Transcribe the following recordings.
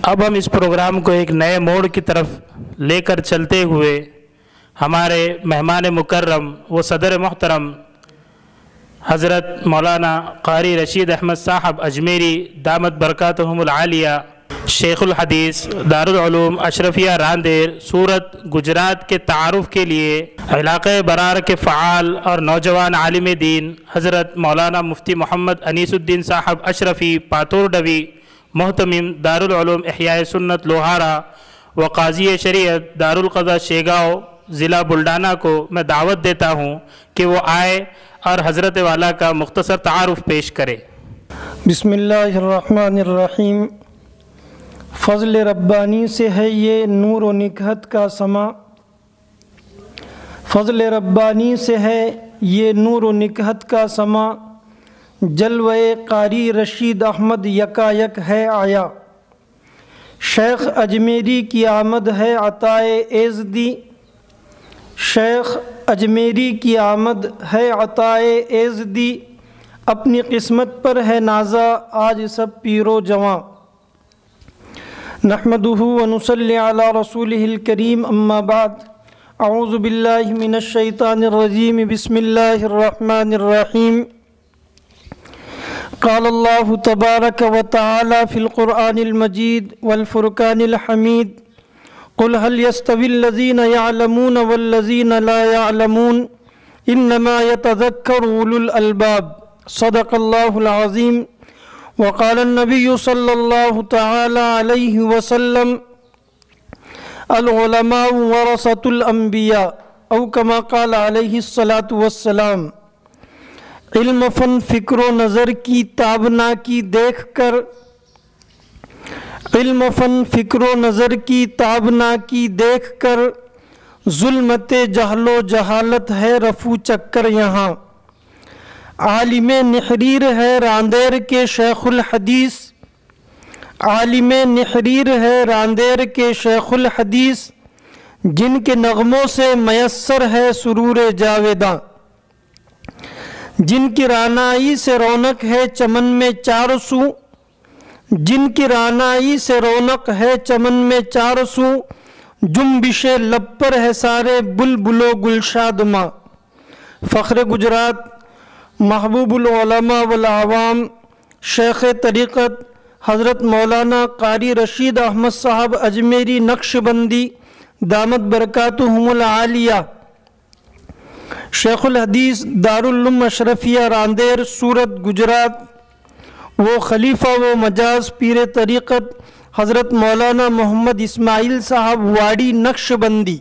اب ہم اس پروگرام کو ایک نئے موڑ کی طرف لے کر چلتے ہوئے ہمارے مہمان مکرم و صدر محترم حضرت مولانا قاری رشید احمد صاحب اجمیری دامت برکاتہم العالیہ شیخ الحدیث دارالعلوم اشرفیہ راندیر سورت گجرات کے تعارف کے لیے علاقہ برار کے فعال اور نوجوان عالم دین حضرت مولانا مفتی محمد انیس الدین صاحب اشرفی پاتور ڈوی محتمم دارالعلوم احیاء سنت لوہارا و قاضی شریعت دارالقضاء شیگاؤں ضلع بلڈانہ کو میں دعوت دیتا ہوں کہ وہ آئے اور حضرت والا کا مختصر تعارف پیش کرے۔ بسم اللہ الرحمن الرحیم۔ فضل ربانی سے ہے یہ نور و نکہت کا سما، فضل ربانی سے ہے یہ نور و نکہت کا سما، جلوہ قاری رشید احمد یکا یک ہے آیا، شیخ اجمیری کی آمد ہے عطائے ایزدی، شیخ اجمیری کی آمد ہے عطائے ایزدی، اپنی قسمت پر ہے نازا آج سب پیر و جواں، نحمدہ و نصلی علی رسولہ الکریم، اما بعد، اعوذ باللہ من الشیطان الرجیم، بسم اللہ الرحمن الرحیم۔ قال اللہ تبارک و تعالی فی القرآن المجید والفرقان الحمید، قل هل يستوي الذين يعلمون والذين لا يعلمون انما يتذكر اولو الالباب، صدق اللہ العظیم۔ وقال النبی صلی اللہ تعالی علیہ وسلم العلماء ورثة الانبیاء، او کما قال علیہ الصلاۃ والسلام۔ علم فن فکر و نظر کی تابنا کی دیکھ کر، علم فن فکر و نظر کی تابنا کی دیکھ کر، ظلمت جہل و جہالت ہے رفو چکر یہاں، عالم نحریر ہے راندیر کے شیخ الحدیث، عالم نحریر ہے راندیر کے شیخ الحدیث، جن کے نغموں سے میسر ہے سرور جاویداں، جن کی رعنائی سے رونق ہے چمن میں چار سو، جن کی رعنائی سے رونق ہے چمن میں چار سو، جنبش لب پر ہے سارے بلبل و گلشاد ماں، فخر گجرات، محبوب العلماء والعوام، شیخ طریقت حضرت مولانا قاری رشید احمد صاحب اجمیری نقشبندی دامت برکاتہم العالیہ، شیخ الحدیث دارالعلوم اشرفیہ راندیر سورت گجرات، وہ خلیفہ و مجاز پیر طریقت حضرت مولانا محمد اسماعیل صاحب واڑی نقشبندی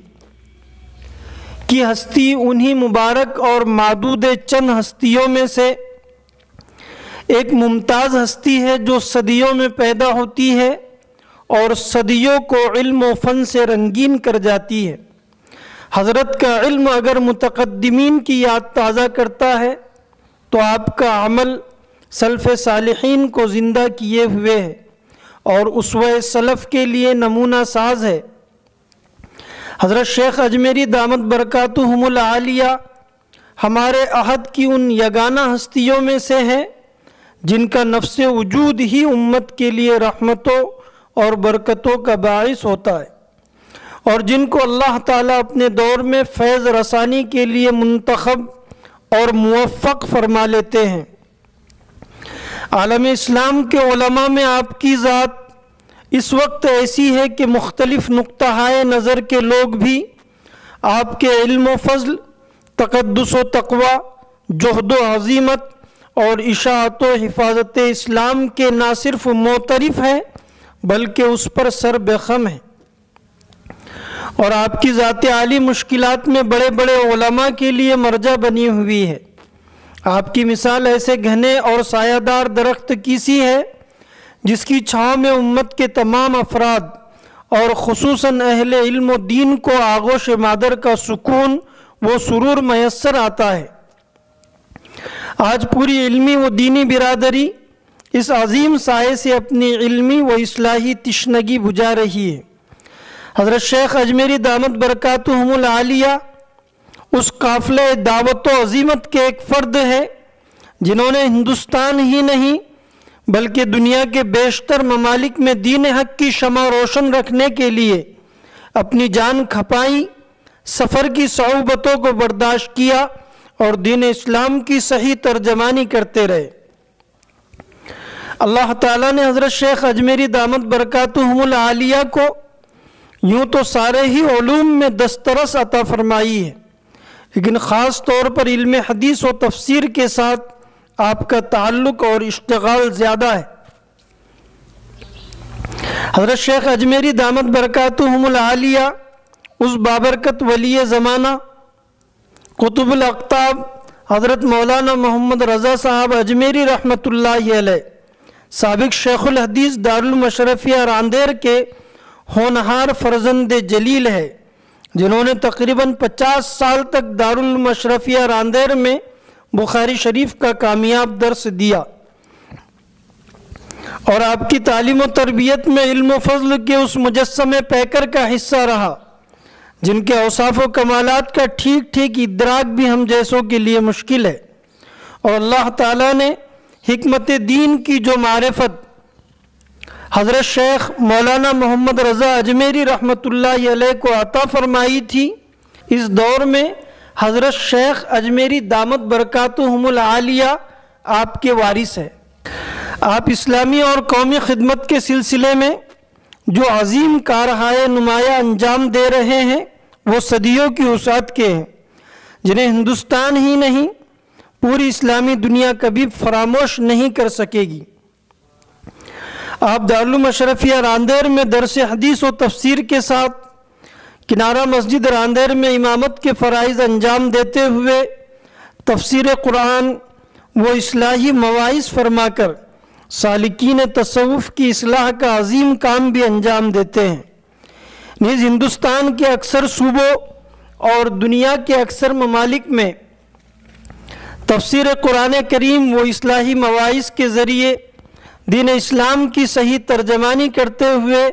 کی ہستی انہی مبارک اور معدود چند ہستیوں میں سے ایک ممتاز ہستی ہے جو صدیوں میں پیدا ہوتی ہے اور صدیوں کو علم و فن سے رنگین کر جاتی ہے۔ حضرت کا علم اگر متقدمین کی یاد تازہ کرتا ہے تو آپ کا عمل سلف صالحین کو زندہ کیے ہوئے ہے اور اسوہ سلف کے لیے نمونہ ساز ہے۔ حضرت شیخ اجمیری دامت برکاتہم العالیہ ہمارے عہد کی ان یگانہ ہستیوں میں سے ہیں جن کا نفس وجود ہی امت کے لیے رحمتوں اور برکتوں کا باعث ہوتا ہے اور جن کو اللہ تعالیٰ اپنے دور میں فیض رسانی کے لیے منتخب اور موفق فرما لیتے ہیں۔ عالم اسلام کے علماء میں آپ کی ذات اس وقت ایسی ہے کہ مختلف نقطہ نظر کے لوگ بھی آپ کے علم و فضل، تقدس و تقوی، جہد و عظیمت اور اشاعت و حفاظت اسلام کے نہ صرف معترف ہیں بلکہ اس پر سر بخم ہیں، اور آپ کی ذات عالی مشکلات میں بڑے بڑے علماء کے لیے مرجع بنی ہوئی ہے۔ آپ کی مثال ایسے گھنے اور سایہ دار درخت کی سی ہے جس کی چھاؤں میں امت کے تمام افراد اور خصوصاً اہل علم و دین کو آغوش مادر کا سکون و سرور میسر آتا ہے۔ آج پوری علمی و دینی برادری اس عظیم سائے سے اپنی علمی و اصلاحی تشنگی بجھا رہی ہے۔ حضرت شیخ اجمیری دامت برکاتہم العالیہ اس قافلہ دعوت و عظیمت کے ایک فرد ہے جنہوں نے ہندوستان ہی نہیں بلکہ دنیا کے بیشتر ممالک میں دین حق کی شمع روشن رکھنے کے لیے اپنی جان کھپائی، سفر کی صعوبتوں کو برداشت کیا اور دین اسلام کی صحیح ترجمانی کرتے رہے۔ اللہ تعالیٰ نے حضرت شیخ اجمیری دامت برکاتہم العالیہ کو یوں تو سارے ہی علوم میں دسترس عطا فرمائی ہے، لیکن خاص طور پر علم حدیث و تفسیر کے ساتھ آپ کا تعلق اور اشتغال زیادہ ہے۔ حضرت شیخ اجمیری دامت برکاتہم العالیہ اس بابرکت ولی زمانہ قطب الاقطاب حضرت مولانا محمد رضا صاحب اجمیری رحمۃ اللہ علیہ، سابق شیخ الحدیث دارالمشرفیہ راندیر کے ہونہار فرزند جلیل ہے، جنہوں نے تقریباً 50 سال تک دارالمشرفیہ راندیر میں بخاری شریف کا کامیاب درس دیا اور آپ کی تعلیم و تربیت میں علم و فضل کے اس مجسمے پیکر کا حصہ رہا جن کے اوصاف و کمالات کا ٹھیک ٹھیک ادراک بھی ہم جیسوں کے لیے مشکل ہے، اور اللہ تعالیٰ نے حکمت دین کی جو معرفت حضرت شیخ مولانا محمد رضا اجمیری رحمۃ اللہ علیہ کو عطا فرمائی تھی، اس دور میں حضرت شیخ اجمیری دامت برکاتہم العالیہ آپ کے وارث ہے۔ آپ اسلامی اور قومی خدمت کے سلسلے میں جو عظیم کارہائے نمایاں انجام دے رہے ہیں وہ صدیوں کی وسعت کے ہیں، جنہیں ہندوستان ہی نہیں پوری اسلامی دنیا کبھی فراموش نہیں کر سکے گی۔ آپ دارالمشرفیہ راندیر میں درس حدیث و تفسیر کے ساتھ کنارہ مسجد راندیر میں امامت کے فرائض انجام دیتے ہوئے تفسیر قرآن و اصلاحی مواعظ فرما کر سالکین تصوف کی اصلاح کا عظیم کام بھی انجام دیتے ہیں۔ نیز ہندوستان کے اکثر صوبوں اور دنیا کے اکثر ممالک میں تفسیر قرآن کریم و اصلاحی مواعظ کے ذریعے دین اسلام کی صحیح ترجمانی کرتے ہوئے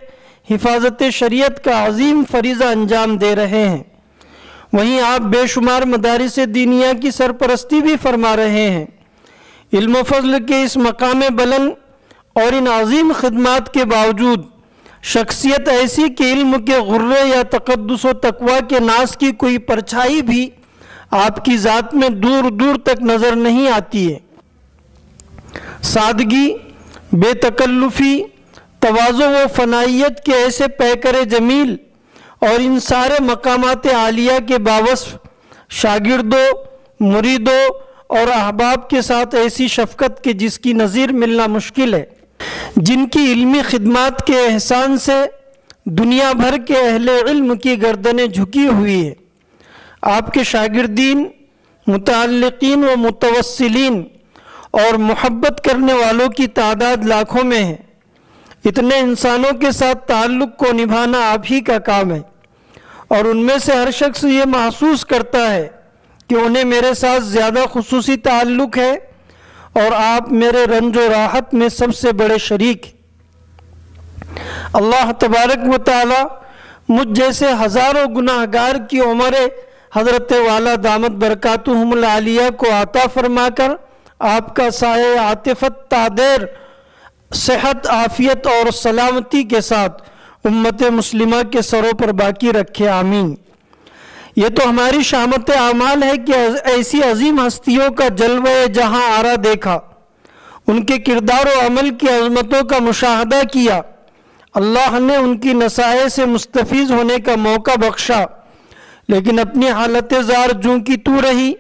حفاظت شریعت کا عظیم فریضہ انجام دے رہے ہیں۔ وہیں آپ بے شمار مدارس دینیہ کی سرپرستی بھی فرما رہے ہیں۔ علم و فضل کے اس مقام بلند اور ان عظیم خدمات کے باوجود شخصیت ایسی کہ علم کے غرے یا تقدس و تقوی کے ناز کی کوئی پرچھائی بھی آپ کی ذات میں دور دور تک نظر نہیں آتی ہے۔ سادگی، بے تکلفی، تواضع و فنائیت کے ایسے پیکر جمیل اور ان سارے مقامات عالیہ کے باوصف شاگردوں، مریدوں اور احباب کے ساتھ ایسی شفقت کہ جس کی نظیر ملنا مشکل ہے، جن کی علمی خدمات کے احسان سے دنیا بھر کے اہل علم کی گردنیں جھکی ہوئی ہیں۔ آپ کے شاگردین، متعلقین و متوسلین اور محبت کرنے والوں کی تعداد لاکھوں میں ہے۔ اتنے انسانوں کے ساتھ تعلق کو نبھانا آپ ہی کا کام ہے، اور ان میں سے ہر شخص یہ محسوس کرتا ہے کہ انہیں میرے ساتھ زیادہ خصوصی تعلق ہے اور آپ میرے رنج و راحت میں سب سے بڑے شریک۔ اللہ تبارک و تعالی مجھ جیسے ہزاروں گناہ گار کی عمر حضرت والا دامت برکاتہم العالیہ کو عطا فرما کر آپ کا سایہ عاطفت تعدیر صحت، عافیت اور سلامتی کے ساتھ امت مسلمہ کے سروں پر باقی رکھے، آمین۔ یہ تو ہماری شامت اعمال ہے کہ ایسی عظیم ہستیوں کا جلوہ جہاں آرا دیکھا، ان کے کردار و عمل کی عظمتوں کا مشاہدہ کیا، اللہ نے ان کی نصائح سے مستفیض ہونے کا موقع بخشا، لیکن اپنی حالت زار جوں کی تو رہی۔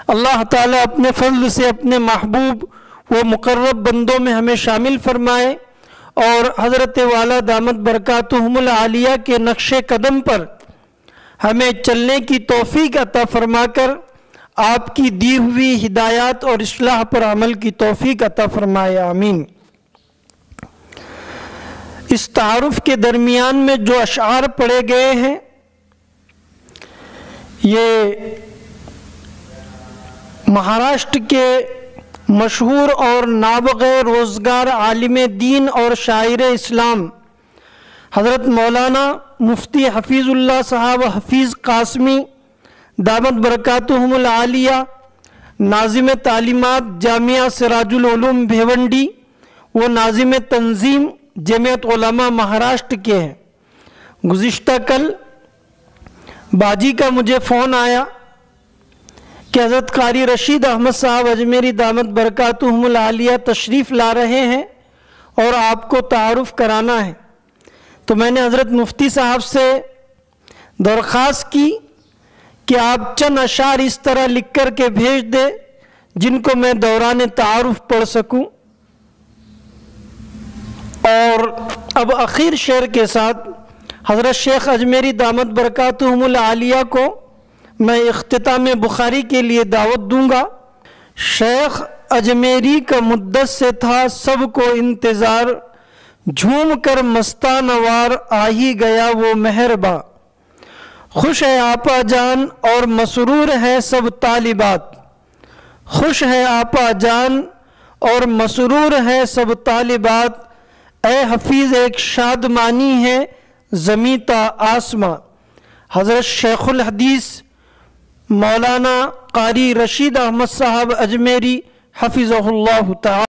اللہ تعالیٰ اپنے فضل سے اپنے محبوب و مقرب بندوں میں ہمیں شامل فرمائے اور حضرت والا دامت برکاتہم العالیہ کے نقش قدم پر ہمیں چلنے کی توفیق عطا فرما کر آپ کی دی ہوئی ہدایات اور اصلاح پر عمل کی توفیق عطا فرمائے، آمین۔ اس تعارف کے درمیان میں جو اشعار پڑھے گئے ہیں یہ مہاراشٹر کے مشہور اور نابغہ روزگار عالم دین اور شاعر اسلام حضرت مولانا مفتی حفیظ اللہ صاحب حفیظ قاسمی دامت برکاتہم العالیہ ناظم تعلیمات جامعہ سراج العلوم بھیونڈی، وہ ناظم تنظیم جمعیت علماء مہاراشٹر کے ہیں۔ گزشتہ کل باجی کا مجھے فون آیا کہ حضرت قاری رشید احمد صاحب اجمیری دامت برکاتہم العالیہ تشریف لا رہے ہیں اور آپ کو تعارف کرانا ہے۔ تو میں نے حضرت مفتی صاحب سے درخواست کی کہ آپ چند اشعار اس طرح لکھ کر کے بھیج دیں جن کو میں دوران تعارف پڑھ سکوں، اور اب اخیر شعر کے ساتھ حضرت شیخ اجمیری دامت برکاتہم العالیہ کو میں اختتام بخاری کے لیے دعوت دوں گا۔ شیخ اجمیری کا مدت سے تھا سب کو انتظار، جھوم کر مستہ نوار آ ہی گیا وہ مہرباں، خوش ہے آپا جان اور مسرور ہے سب طالبات، خوش ہے آپا جان اور مسرور ہے سب طالبات، اے حفیظ ایک شادمانی ہے زمیں تا آسماں۔ حضرت شیخ الحدیث مولانا قاری رشید احمد صاحب اجمیری حفظہ اللہ تعالی